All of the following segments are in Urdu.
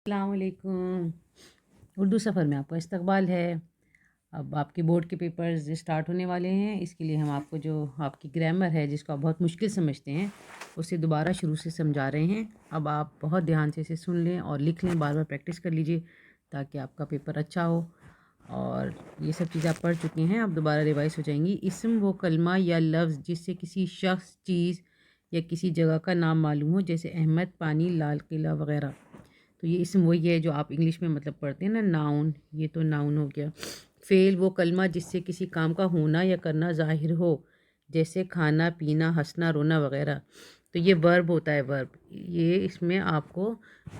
السلام علیکم۔ اردو سفر میں آپ کا استقبال ہے۔ اب آپ کے بورڈ کے پیپرز اسٹارٹ ہونے والے ہیں، اس کے لیے ہم آپ کو جو آپ کی گرامر ہے جس کو آپ بہت مشکل سمجھتے ہیں اسے دوبارہ شروع سے سمجھا رہے ہیں۔ اب آپ بہت دھیان سے اسے سن لیں اور لکھ لیں، بار بار پریکٹس کر لیجئے تاکہ آپ کا پیپر اچھا ہو۔ اور یہ سب چیزیں آپ پڑھ چکے ہیں، اب دوبارہ ریوائز ہو جائیں گی۔ اسم وہ کلمہ یا لفظ جس سے کسی شخص، چیز یا کسی جگہ کا نام معلوم ہو، جیسے احمد، پانی، لال قلعہ وغیرہ۔ تو یہ اسم وہی ہے جو آپ انگلش میں مطلب پڑھتے ہیں نا، ناؤن، یہ تو ناؤن ہو گیا۔ فعل وہ کلمہ جس سے کسی کام کا ہونا یا کرنا ظاہر ہو، جیسے کھانا، پینا، ہنسنا، رونا وغیرہ۔ تو یہ ورب ہوتا ہے، ورب۔ یہ اس میں آپ کو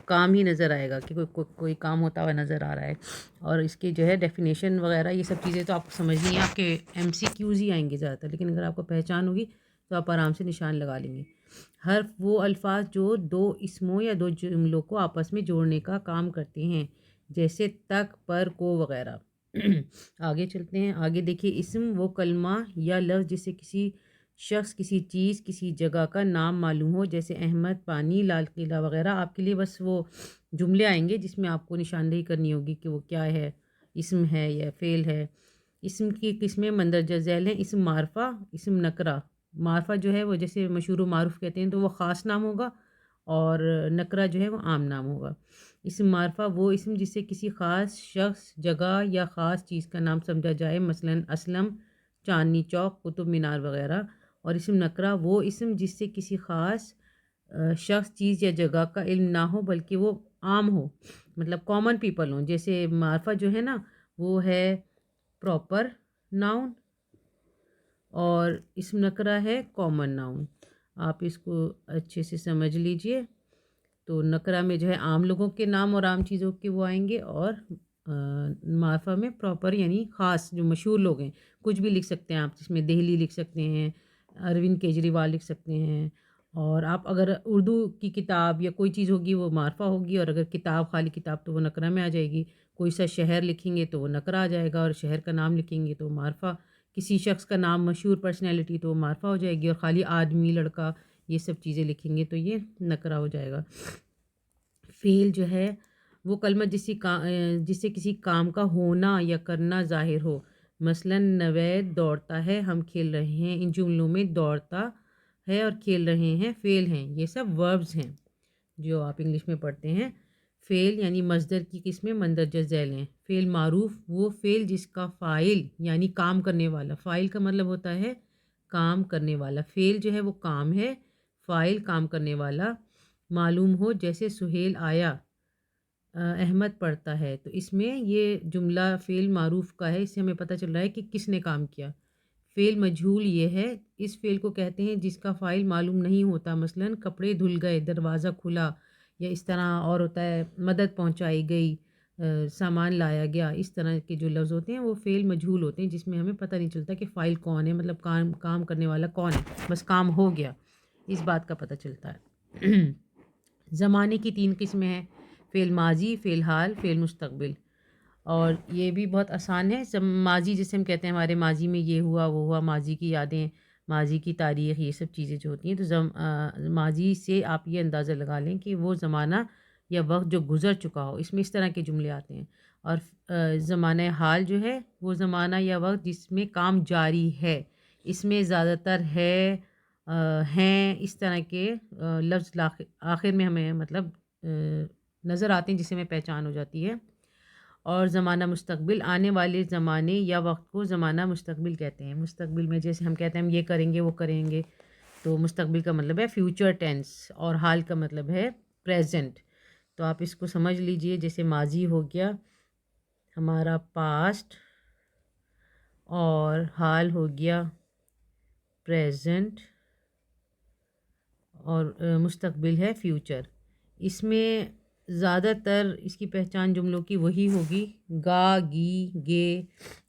کام ہی نظر آئے گا کہ کوئی کام ہوتا ہوا نظر آ رہا ہے، اور اس کی جو ہے ڈیفینیشن وغیرہ یہ سب چیزیں تو آپ کو سمجھنی ہے، آپ کے ایم سی کیوز ہی آئیں گے زیادہ تر، لیکن اگر آپ کو پہچان ہوگی تو آپ آرام سے نشان لگا لیں گے۔ حرف وہ الفاظ جو دو اسموں یا دو جملوں کو آپس میں جوڑنے کا کام کرتے ہیں، جیسے تک، پر، کو وغیرہ۔ آگے چلتے ہیں، آگے دیکھیے۔ اسم وہ کلمہ یا لفظ جس سے کسی شخص، کسی چیز، کسی جگہ کا نام معلوم ہو، جیسے احمد، پانی، لال قلعہ وغیرہ۔ آپ کے لیے بس وہ جملے آئیں گے جس میں آپ کو نشاندہی کرنی ہوگی کہ وہ کیا ہے، اسم ہے یا فعل ہے۔ اسم کی قسمیں مندرجہ ذیل ہیں۔ اسم معرفہ، اسم نکرہ۔ معرفہ جو ہے وہ جیسے مشہور و معروف کہتے ہیں تو وہ خاص نام ہوگا، اور نکرہ جو ہے وہ عام نام ہوگا۔ اسم معرفہ وہ اسم جس سے کسی خاص شخص، جگہ یا خاص چیز کا نام سمجھا جائے، مثلاً اسلم، چاندنی چوک، قطب مینار وغیرہ۔ اور اسم نکرہ وہ اسم جس سے کسی خاص شخص، چیز یا جگہ کا علم نہ ہو بلکہ وہ عام ہو، مطلب کامن پیپل ہوں۔ جیسے معرفہ جو ہے نا وہ ہے پراپر ناؤن، اور اسم نکرہ ہے کامن ناؤن۔ آپ اس کو اچھے سے سمجھ لیجئے۔ تو نکرہ میں جو ہے عام لوگوں کے نام اور عام چیزوں کے وہ آئیں گے، اور معرفہ میں پراپر یعنی خاص جو مشہور لوگ ہیں۔ کچھ بھی لکھ سکتے ہیں آپ، جس میں دہلی لکھ سکتے ہیں، اروند کیجریوال لکھ سکتے ہیں۔ اور آپ اگر اردو کی کتاب یا کوئی چیز ہوگی وہ معرفہ ہوگی، اور اگر کتاب، خالی کتاب، تو وہ نکرہ میں آ جائے گی۔ کوئی سا شہر لکھیں گے تو وہ نکرہ آ جائے گا، اور شہر کا نام لکھیں گے تو معرفہ۔ کسی شخص کا نام، مشہور پرسنالٹی، تو وہ معرفہ ہو جائے گی، اور خالی آدمی، لڑکا، یہ سب چیزیں لکھیں گے تو یہ نکرہ ہو جائے گا۔ فعل جو ہے وہ کلمہ جس سے کسی کام کا ہونا یا کرنا ظاہر ہو، مثلاً نوید دوڑتا ہے، ہم کھیل رہے ہیں۔ ان جملوں میں دوڑتا ہے اور کھیل رہے ہیں فعل ہیں، یہ سب وربز ہیں جو آپ انگلش میں پڑھتے ہیں۔ فعل یعنی مصدر کی قسمیں مندرجہ ذیل ہیں۔ فعل معروف وہ فعل جس کا فاعل یعنی کام کرنے والا، فاعل کا مطلب ہوتا ہے کام کرنے والا، فعل جو ہے وہ کام ہے، فاعل کام کرنے والا معلوم ہو، جیسے سہیل آیا، احمد پڑھتا ہے۔ تو اس میں یہ جملہ فعل معروف کا ہے، اس سے ہمیں پتہ چل رہا ہے کہ کس نے کام کیا۔ فعل مجہول یہ ہے، اس فعل کو کہتے ہیں جس کا فاعل معلوم نہیں ہوتا، مثلاً کپڑے دھل گئے، دروازہ کھلا، یا اس طرح اور ہوتا ہے مدد پہنچائی گئی، سامان لایا گیا۔ اس طرح کے جو لفظ ہوتے ہیں وہ فعل مجہول ہوتے ہیں، جس میں ہمیں پتہ نہیں چلتا کہ فاعل کون ہے، مطلب کام کرنے والا کون ہے، بس کام ہو گیا، اس بات کا پتہ چلتا ہے۔ زمانے کی 3 قسمیں ہیں: فعل ماضی، فعل حال، فعل مستقبل۔ اور یہ بھی بہت آسان ہے۔ ماضی جسے ہم کہتے ہیں ہمارے ماضی میں یہ ہوا وہ ہوا، ماضی کی یادیں، ماضی کی تاریخ، یہ سب چیزیں جو ہوتی ہیں، تو ماضی سے آپ یہ اندازہ لگا لیں کہ وہ زمانہ یا وقت جو گزر چکا ہو، اس میں اس طرح کے جملے آتے ہیں۔ اور زمانہ حال جو ہے وہ زمانہ یا وقت جس میں کام جاری ہے، اس میں زیادہ تر ہے، ہیں، اس طرح کے لفظ آخر میں ہمیں مطلب نظر آتے ہیں، جسے ہمیں پہچان ہو جاتی ہے۔ اور زمانہ مستقبل، آنے والے زمانے یا وقت کو زمانہ مستقبل کہتے ہیں۔ مستقبل میں جیسے ہم کہتے ہیں ہم یہ کریں گے وہ کریں گے، تو مستقبل کا مطلب ہے فیوچر ٹینس، اور حال کا مطلب ہے پریزنٹ۔ تو آپ اس کو سمجھ لیجئے، جیسے ماضی ہو گیا ہمارا پاسٹ، اور حال ہو گیا پریزنٹ، اور مستقبل ہے فیوچر۔ اس میں زیادہ تر اس کی پہچان جملوں کی وہی ہوگی، گا، گی، گے،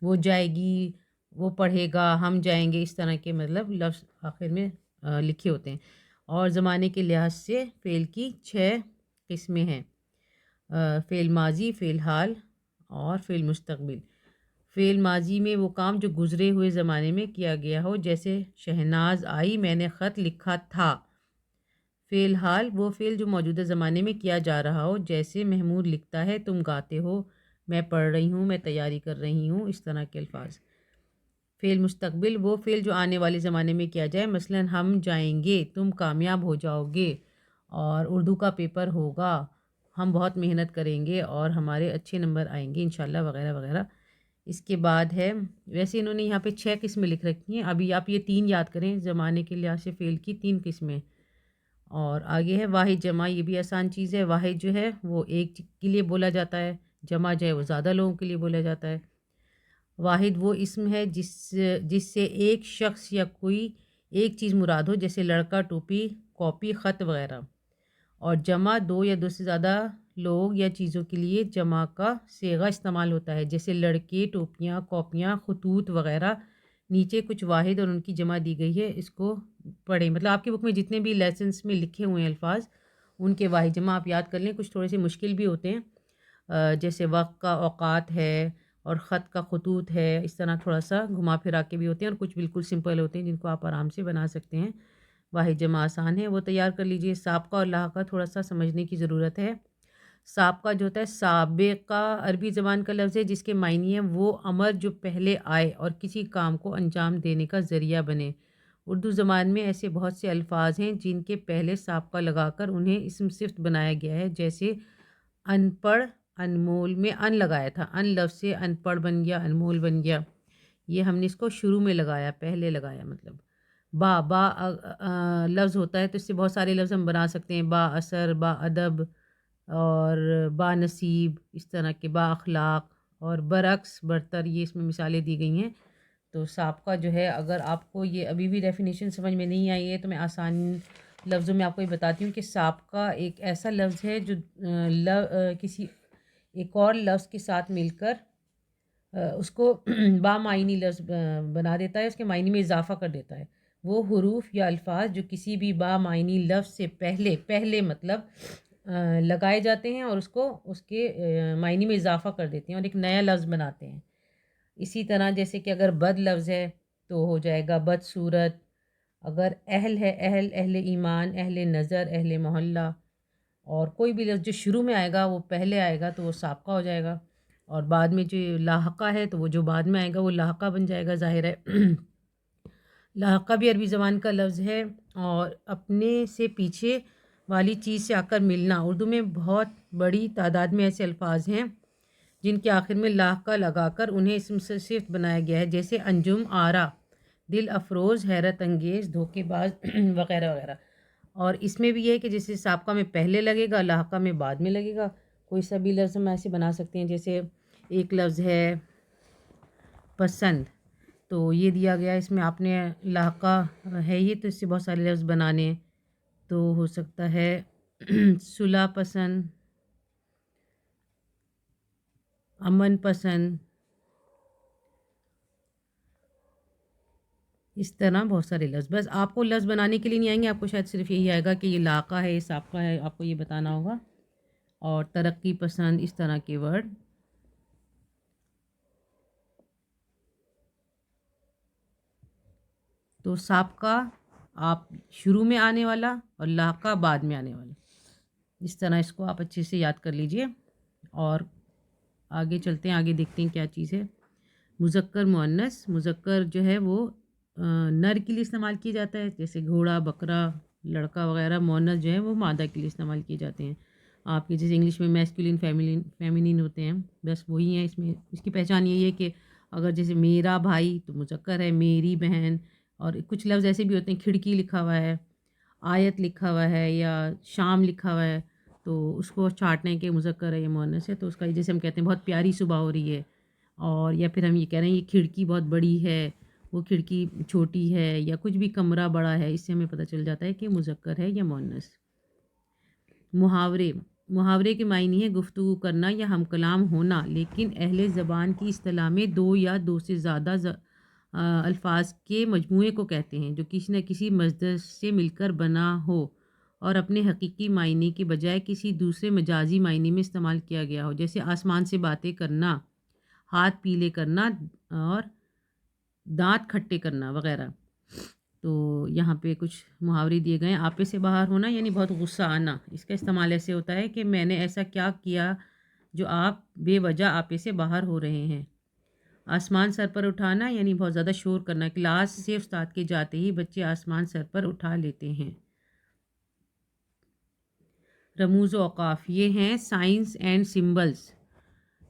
وہ جائے گی، وہ پڑھے گا، ہم جائیں گے، اس طرح کے مطلب لفظ آخر میں لکھے ہوتے ہیں۔ اور زمانے کے لحاظ سے فعل کی 6 قسمیں ہیں: فعل ماضی، فعل حال، اور فعل مستقبل۔ فعل ماضی میں وہ کام جو گزرے ہوئے زمانے میں کیا گیا ہو، جیسے شہناز آئی، میں نے خط لکھا تھا۔ فعل حال وہ فعل جو موجودہ زمانے میں کیا جا رہا ہو، جیسے محمود لکھتا ہے، تم گاتے ہو، میں پڑھ رہی ہوں، میں تیاری کر رہی ہوں، اس طرح کے الفاظ۔ فعل مستقبل وہ فعل جو آنے والے زمانے میں کیا جائے، مثلاً ہم جائیں گے، تم کامیاب ہو جاؤ گے، اور اردو کا پیپر ہوگا، ہم بہت محنت کریں گے اور ہمارے اچھے نمبر آئیں گے انشاءاللہ، وغیرہ وغیرہ۔ اس کے بعد ہے، ویسے انہوں نے یہاں پہ 6 قسمیں لکھ رکھی ہیں، ابھی آپ یہ 3 یاد کریں، زمانے کے لحاظ سے فعل کی 3 قسمیں۔ اور آگے ہے واحد جمع، یہ بھی آسان چیز ہے۔ واحد جو ہے وہ ایک کے لیے بولا جاتا ہے، جمع جو ہے وہ زیادہ لوگوں کے لیے بولا جاتا ہے۔ واحد وہ اسم ہے جس سے ایک شخص یا کوئی ایک چیز مراد ہو، جیسے لڑکا، ٹوپی، کاپی، خط وغیرہ۔ اور جمع دو یا دو سے زیادہ لوگ یا چیزوں کے لیے جمع کا صیغہ استعمال ہوتا ہے، جیسے لڑکے، ٹوپیاں، کاپیاں، خطوط وغیرہ۔ نیچے کچھ واحد اور ان کی جمع دی گئی ہے، اس کو پڑھیں، مطلب آپ کی بک میں جتنے بھی لیسنس میں لکھے ہوئے ہیں الفاظ، ان کے واحد جمع آپ یاد کر لیں۔ کچھ تھوڑے سے مشکل بھی ہوتے ہیں، جیسے وقت کا اوقات ہے، اور خط کا خطوط ہے، اس طرح تھوڑا سا گھما پھرا کے بھی ہوتے ہیں، اور کچھ بالکل سمپل ہوتے ہیں جن کو آپ آرام سے بنا سکتے ہیں۔ واحد جمع آسان ہے، وہ تیار کر لیجئے۔ سابقہ اور لاحقہ تھوڑا سا سمجھنے کی ضرورت ہے۔ سابقہ جو ہوتا ہے، سابقہ عربی زبان کا لفظ ہے جس کے معنی ہے وہ امر جو پہلے آئے اور کسی کام کو انجام دینے کا ذریعہ بنے۔ اردو زبان میں ایسے بہت سے الفاظ ہیں جن کے پہلے سابقہ لگا کر انہیں اسم صفت بنایا گیا ہے، جیسے ان پڑھ، انمول میں ان لگایا تھا، ان لفظ سے ان پڑھ بن گیا، انمول بن گیا۔ یہ ہم نے اس کو شروع میں لگایا، پہلے لگایا مطلب۔ با لفظ ہوتا ہے تو اس سے بہت سارے لفظ ہم بنا سکتے ہیں، با اثر، با ادب، اور با نصیب، اس طرح کے با اخلاق، اور برعکس، برتر، یہ اس میں مثالیں دی گئی ہیں۔ تو سابقہ جو ہے، اگر آپ کو یہ ابھی بھی ڈیفینیشن سمجھ میں نہیں آئی ہے تو میں آسان لفظوں میں آپ کو یہ بتاتی ہوں کہ سابقہ ایک ایسا لفظ ہے جو کسی ایک اور لفظ کے ساتھ مل کر اس کو بامعنی لفظ بنا دیتا ہے، اس کے معنی میں اضافہ کر دیتا ہے۔ وہ حروف یا الفاظ جو کسی بھی بامعنی لفظ سے پہلے مطلب لگائے جاتے ہیں اور اس کے معنی میں اضافہ کر دیتے ہیں اور ایک نیا لفظ بناتے ہیں۔ اسی طرح جیسے کہ اگر بد لفظ ہے تو ہو جائے گا بد صورت۔ اگر اہل ہے، اہل ایمان، اہل نظر، اہل محلہ۔ اور کوئی بھی لفظ جو شروع میں آئے گا وہ پہلے آئے گا تو وہ سابقہ ہو جائے گا، اور بعد میں جو لاحقہ ہے تو وہ جو بعد میں آئے گا وہ لاحقہ بن جائے گا، ظاہر ہے۔ لاحقہ بھی عربی زبان کا لفظ ہے، اور اپنے سے پیچھے والی چیز سے آ کر ملنا۔ اردو میں بہت بڑی تعداد میں ایسے الفاظ ہیں جن کے آخر میں لاحقہ لگا کر انہیں اسم سے صفت بنایا گیا ہے، جیسے انجم، آرا، دل افروز، حیرت انگیز، دھوکے باز وغیرہ وغیرہ۔ اور اس میں بھی یہ ہے کہ جیسے سابقہ میں پہلے لگے گا، لاحقہ میں بعد میں لگے گا۔ کوئی سا بھی لفظ ہم ایسے بنا سکتے ہیں، جیسے ایک لفظ ہے پسند، تو یہ دیا گیا، اس میں آپ نے لاحقہ ہے یہ، تو اس سے بہت سارے لفظ بنانے، تو ہو سکتا ہے صلح پسند، امن پسند، اس طرح بہت سارے لفظ۔ بس آپ کو لفظ بنانے کے لیے نہیں آئیں گے، آپ کو شاید صرف یہی آئے گا کہ یہ لاحقہ ہے، یہ سابقہ ہے، آپ کو یہ بتانا ہوگا۔ اور ترقی پسند، اس طرح کے ورڈ۔ تو سابقہ آپ شروع میں آنے والا اور لاحقہ بعد میں آنے والا، اس طرح اس کو آپ اچھے سے یاد کر لیجئے۔ اور آگے چلتے ہیں، آگے دیکھتے ہیں کیا چیز ہے۔ مذکر مؤنث، مذکر جو ہے وہ نر کے لیے استعمال کیا جاتا ہے، جیسے گھوڑا، بکرا، لڑکا وغیرہ۔ مؤنث جو ہے وہ مادہ کے لیے استعمال کیے جاتے ہیں، آپ کے جیسے انگلش میں میسکولین، فیمینین ہوتے ہیں، بس وہی ہیں اس میں۔ اس کی پہچان یہی ہے کہ اگر جیسے میرا بھائی تو مذکر ہے، میری بہن، اور کچھ لفظ ایسے بھی ہوتے ہیں، کھڑکی لکھا ہوا ہے، آیت لکھا ہوا ہے، یا شام لکھا ہوا ہے، تو اس کو چھانٹنے کے مذکر ہے یا مؤنث ہے، تو اس کا جیسے ہم کہتے ہیں بہت پیاری صبح ہو رہی ہے، اور یا پھر ہم یہ کہہ رہے ہیں یہ کھڑکی بہت بڑی ہے، وہ کھڑکی چھوٹی ہے، یا کچھ بھی کمرہ بڑا ہے، اس سے ہمیں پتہ چل جاتا ہے کہ مذکر ہے یا مؤنث۔ محاورے کے معنی ہے گفتگو کرنا یا ہم کلام ہونا، لیکن اہل زبان کی اصطلاح میں دو یا دو سے زیادہ الفاظ کے مجموعے کو کہتے ہیں جو کسی نہ کسی مصدر سے مل کر بنا ہو اور اپنے حقیقی معنی کے بجائے کسی دوسرے مجازی معنی میں استعمال کیا گیا ہو، جیسے آسمان سے باتیں کرنا، ہاتھ پیلے کرنا، اور دانت کھٹے کرنا وغیرہ۔ تو یہاں پہ کچھ محاورے دیے گئے ہیں. آپے سے باہر ہونا یعنی بہت غصہ آنا. اس کا استعمال ایسے ہوتا ہے کہ میں نے ایسا کیا کیا جو آپ بے وجہ آپے سے باہر ہو رہے ہیں. آسمان سر پر اٹھانا یعنی بہت زیادہ شور کرنا. کلاس سے استاد کے جاتے ہی بچے آسمان سر پر اٹھا لیتے ہیں. رموز و اوقاف یہ ہیں سائنس اینڈ سمبلس.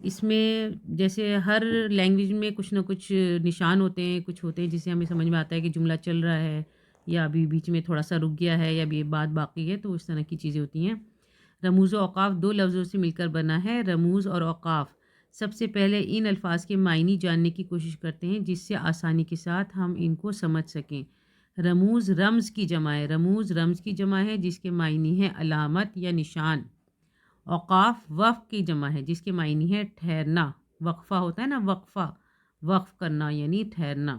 اس میں جیسے ہر لینگویج میں کچھ نہ کچھ نشان ہوتے ہیں، کچھ ہوتے ہیں جس سے ہمیں سمجھ میں آتا ہے کہ جملہ چل رہا ہے یا ابھی بیچ میں تھوڑا سا رک گیا ہے یا ابھی بات باقی ہے، تو اس طرح کی چیزیں ہوتی ہیں. رموز و اوقاف دو لفظوں سے مل کر بنا ہے. رموز اور اوقاف. سب سے پہلے ان الفاظ کے معنی جاننے کی کوشش کرتے ہیں جس سے آسانی کے ساتھ ہم ان کو سمجھ سکیں. رموز رمز کی جمع ہے. رموز رمز کی جمع ہے جس کے معنی ہے علامت یا نشان. اوقاف وقف کی جمع ہے جس کے معنی ہے ٹھہرنا. وقفہ ہوتا ہے نا، وقفہ، وقف کرنا یعنی ٹھہرنا.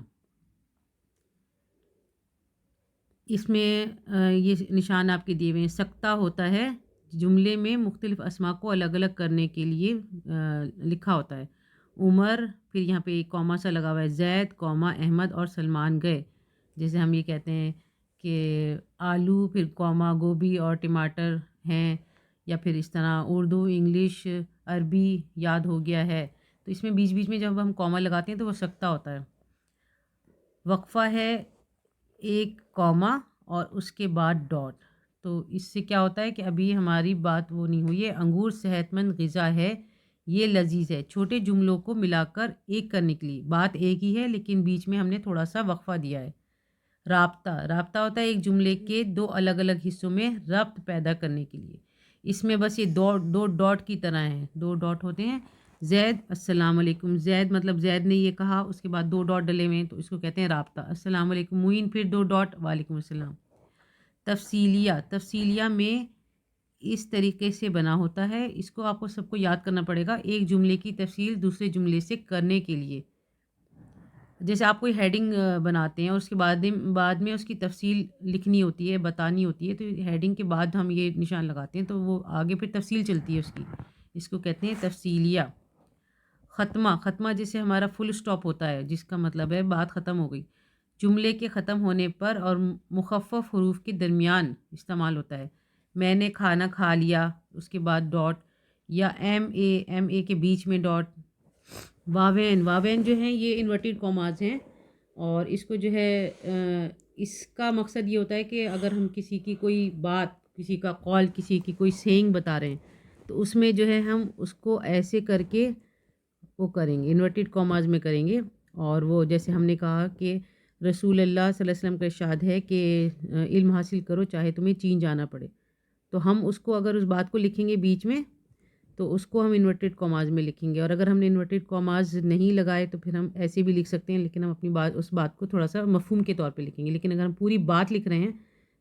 اس میں یہ نشان آپ کے دیے ہوئے ہیں. سکتہ ہوتا ہے جملے میں مختلف اسما کو الگ الگ کرنے کے لیے لکھا ہوتا ہے. عمر، پھر یہاں پہ ایک کوما سا لگا ہوا ہے. زید، کوما، احمد اور سلمان گئے. جیسے ہم یہ کہتے ہیں کہ آلو، پھر کوما، گوبھی اور ٹماٹر ہیں، یا پھر اس طرح اردو، انگلش، عربی یاد ہو گیا ہے. تو اس میں بیچ بیچ میں جب ہم کوما لگاتے ہیں تو وہ سکتہ ہوتا ہے. وقفہ ہے ایک کوما اور اس کے بعد ڈاٹ. تو اس سے کیا ہوتا ہے کہ ابھی ہماری بات وہ نہیں ہوئی ہے. انگور صحت مند غذا ہے، یہ لذیذ ہے. چھوٹے جملوں کو ملا کر ایک کرنے کے لیے بات ایک ہی ہے لیکن بیچ میں ہم نے تھوڑا سا وقفہ دیا ہے. رابطہ. رابطہ ہوتا ہے ایک جملے کے دو الگ الگ حصوں میں ربط پیدا کرنے کے لیے. اس میں بس یہ دو ڈاٹ کی طرح ہیں. دو ڈاٹ ہوتے ہیں. زید، السلام علیکم. زید مطلب زید نے یہ کہا، اس کے بعد دو ڈاٹ ڈلے ہوئے ہیں تو اس کو کہتے ہیں رابطہ. السلام علیکم. معین، پھر دو ڈاٹ، وعلیکم السلام. تفصیلیہ. تفصیلیہ میں اس طریقے سے بنا ہوتا ہے. اس کو آپ کو سب کو یاد کرنا پڑے گا. ایک جملے کی تفصیل دوسرے جملے سے کرنے کے لیے. جیسے آپ کوئی ہیڈنگ بناتے ہیں اور اس کے بعد میں اس کی تفصیل لکھنی ہوتی ہے، بتانی ہوتی ہے، تو ہیڈنگ کے بعد ہم یہ نشان لگاتے ہیں تو وہ آگے پھر تفصیل چلتی ہے اس کی. اس کو کہتے ہیں تفصیلیہ. ختمہ. ختمہ جیسے ہمارا فل سٹاپ ہوتا ہے جس کا مطلب ہے بات ختم ہو گئی. جملے کے ختم ہونے پر اور مخفف حروف کے درمیان استعمال ہوتا ہے. میں نے کھانا کھا لیا، اس کے بعد ڈاٹ، یا ایم اے کے بیچ میں ڈاٹ. واوین. واوین جو ہیں یہ انورٹیڈ کوماز ہیں اور اس کو جو ہے اس کا مقصد یہ ہوتا ہے کہ اگر ہم کسی کی کوئی بات، کسی کا قول، کسی کی کوئی سینگ بتا رہے ہیں تو اس میں جو ہے ہم اس کو ایسے کر کے وہ کریں گے، انورٹیڈ کوماز میں کریں گے. اور وہ جیسے ہم نے کہا کہ رسول اللہ صلی اللہ علیہ وسلم کا ارشاد ہے کہ علم حاصل کرو چاہے تمہیں چین جانا پڑے. تو ہم اس کو اگر اس بات کو لکھیں گے بیچ میں تو اس کو ہم انورٹیڈ کوماز میں لکھیں گے. اور اگر ہم نے انورٹیڈ کوماز نہیں لگائے تو پھر ہم ایسے بھی لکھ سکتے ہیں لیکن ہم اپنی اس بات کو تھوڑا سا مفہوم کے طور پہ لکھیں گے. لیکن اگر ہم پوری بات لکھ رہے ہیں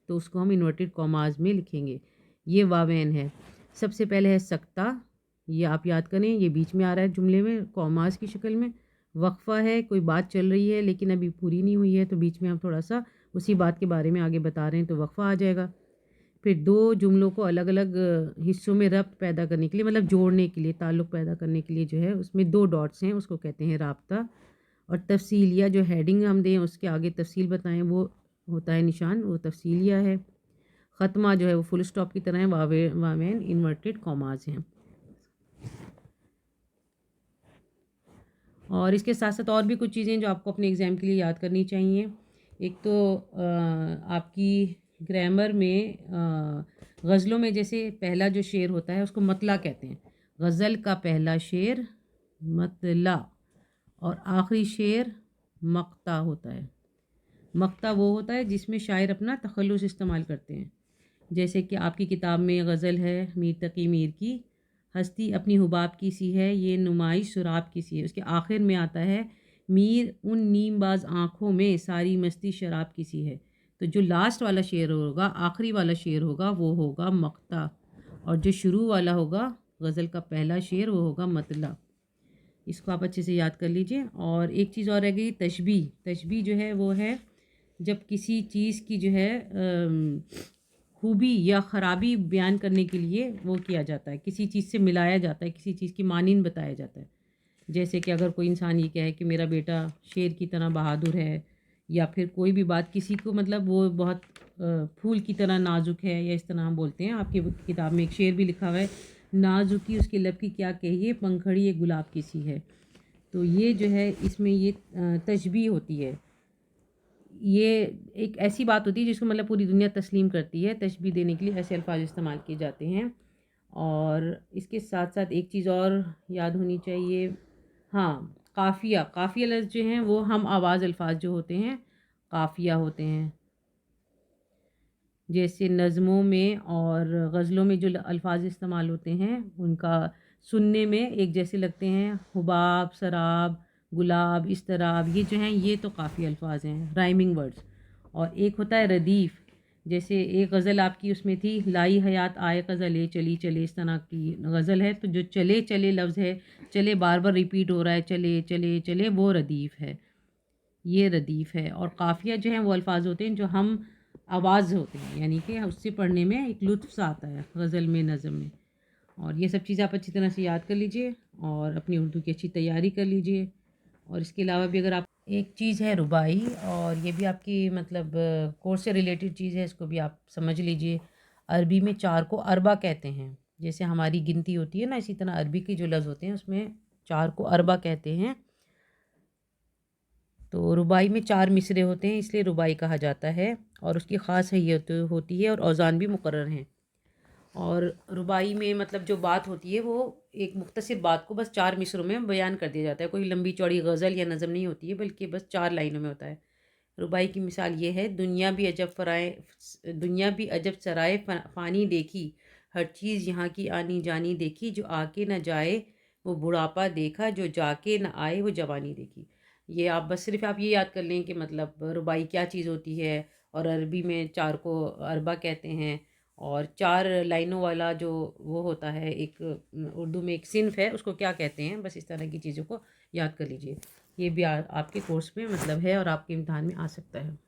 تو اس کو ہم انورٹیڈ کوماز میں لکھیں گے. یہ واوین ہے. سب سے پہلے ہے سکتہ، یہ آپ یاد کریں، یہ بیچ میں آ رہا ہے جملے میں کوماز کی شکل میں. وقفہ ہے کوئی بات چل رہی ہے لیکن ابھی پوری نہیں ہوئی ہے تو بیچ میں ہم تھوڑا سا اسی بات کے بارے میں آگے بتا رہے ہیں تو وقفہ آ جائے گا. پھر دو جملوں کو الگ الگ حصوں میں ربط پیدا کرنے کے لیے، مطلب جوڑنے کے لیے، تعلق پیدا کرنے کے لیے جو ہے اس میں دو ڈاٹس ہیں، اس کو کہتے ہیں رابطہ. اور تفصیلیہ جو ہیڈنگ ہم دیں اس کے آگے تفصیل بتائیں وہ ہوتا ہے نشان، وہ تفصیلیہ ہے. ختمہ جو ہے وہ فل سٹاپ کی طرح ہے. واوین انورٹیڈ کوماز ہیں. اور اس کے ساتھ ساتھ اور بھی کچھ چیزیں جو آپ کو اپنے ایگزام کے لیے یاد کرنی چاہیے. ایک تو آپ کی گرامر میں غزلوں میں جیسے پہلا جو شعر ہوتا ہے اس کو مطلع کہتے ہیں. غزل کا پہلا شعر مطلع اور آخری شعر مقطع ہوتا ہے. مقطع وہ ہوتا ہے جس میں شاعر اپنا تخلص استعمال کرتے ہیں. جیسے کہ آپ کی کتاب میں غزل ہے میر تقی میر کی، ہستی اپنی حباب کی سی ہے، یہ نمائش سراب کی سی ہے. اس کے آخر میں آتا ہے میر ان نیم باز آنکھوں میں ساری مستی شراب کی سی ہے. تو جو لاسٹ والا شعر ہوگا، آخری والا شعر ہوگا، وہ ہوگا مقطع، اور جو شروع والا ہوگا غزل کا پہلا شعر وہ ہوگا مطلع. اس کو آپ اچھے سے یاد کر لیجئے. اور ایک چیز اور رہ گئی تشبیہ. تشبیہ جو ہے وہ ہے جب کسی چیز کی جو ہے خوبی یا خرابی بیان کرنے کے لیے وہ کیا جاتا ہے، کسی چیز سے ملایا جاتا ہے، کسی چیز کی مانند بتایا جاتا ہے. جیسے کہ اگر کوئی انسان یہ کہے کہ میرا بیٹا شیر کی طرح بہادر ہے یا پھر کوئی بھی بات کسی کو مطلب وہ بہت پھول کی طرح نازک ہے، یا اس طرح ہم بولتے ہیں. آپ کی کتاب میں ایک شعر بھی لکھا ہوا ہے، نازکی اس کے لب کی کیا کہیے، پنکھڑی ایک گلاب کی سی ہے. تو یہ جو ہے اس میں یہ تشبیہ ہوتی ہے. یہ ایک ایسی بات ہوتی ہے جس کو مطلب پوری دنیا تسلیم کرتی ہے. تشبیہ دینے کے لیے ایسے الفاظ استعمال کیے جاتے ہیں. اور اس کے ساتھ ساتھ ایک چیز اور یاد ہونی چاہیے، ہاں، قافیہ. قافیہ لفظ جو ہیں وہ ہم آواز الفاظ جو ہوتے ہیں قافیہ ہوتے ہیں. جیسے نظموں میں اور غزلوں میں جو الفاظ استعمال ہوتے ہیں ان کا سننے میں ایک جیسے لگتے ہیں، حباب، سراب، گلاب، اضطراب، یہ جو ہیں یہ تو قافیہ الفاظ ہیں، رائمنگ ورڈز. اور ایک ہوتا ہے ردیف. جیسے ایک غزل آپ کی اس میں تھی، لائی حیات آئے غزلے چلی چلے، اس طرح کی غزل ہے. تو جو چلے چلے لفظ ہے، چلے بار بار ریپیٹ ہو رہا ہے، چلے چلے چلے، وہ ردیف ہے. یہ ردیف ہے. اور قافیہ جو ہیں وہ الفاظ ہوتے ہیں جو ہم آواز ہوتے ہیں، یعنی کہ اس سے پڑھنے میں ایک لطف سا آتا ہے غزل میں، نظم میں. اور یہ سب چیزیں آپ اچھی طرح سے یاد کر لیجئے اور اپنی اردو کی اچھی تیاری کر لیجئے. اور اس کے علاوہ بھی اگر آپ، ایک چیز ہے ربائی، اور یہ بھی آپ کی مطلب کورس سے ریلیٹڈ چیز ہے، اس کو بھی آپ سمجھ لیجئے. عربی میں 4 کو اربع کہتے ہیں. جیسے ہماری گنتی ہوتی ہے نا، اسی طرح عربی کے جو لفظ ہوتے ہیں اس میں 4 کو اربع کہتے ہیں. تو ربائی میں 4 مصرے ہوتے ہیں، اس لیے ربائی کہا جاتا ہے. اور اس کی خاص حیت ہوتی ہے اور اوزان بھی مقرر ہیں. اور ربائی میں مطلب جو بات ہوتی ہے وہ ایک مختصر بات کو بس 4 مصروں میں بیان کر دیا جاتا ہے. کوئی لمبی چوڑی غزل یا نظم نہیں ہوتی ہے، بلکہ بس 4 لائنوں میں ہوتا ہے. ربائی کی مثال یہ ہے، دنیا بھی عجب سرائے فانی دیکھی، ہر چیز یہاں کی آنی جانی دیکھی، جو آ کے نہ جائے وہ بڑھاپا دیکھا، جو جا کے نہ آئے وہ جوانی دیکھی. یہ آپ بس صرف آپ یہ یاد کر لیں کہ مطلب ربائی کیا چیز ہوتی ہے. اور عربی میں 4 کو اربع کہتے ہیں. اور 4 لائنوں والا جو وہ ہوتا ہے، ایک اردو میں ایک صنف ہے، اس کو کیا کہتے ہیں. بس اس طرح کی چیزوں کو یاد کر لیجئے. یہ بھی آپ کے کورس میں مطلب ہے اور آپ کے امتحان میں آ سکتا ہے.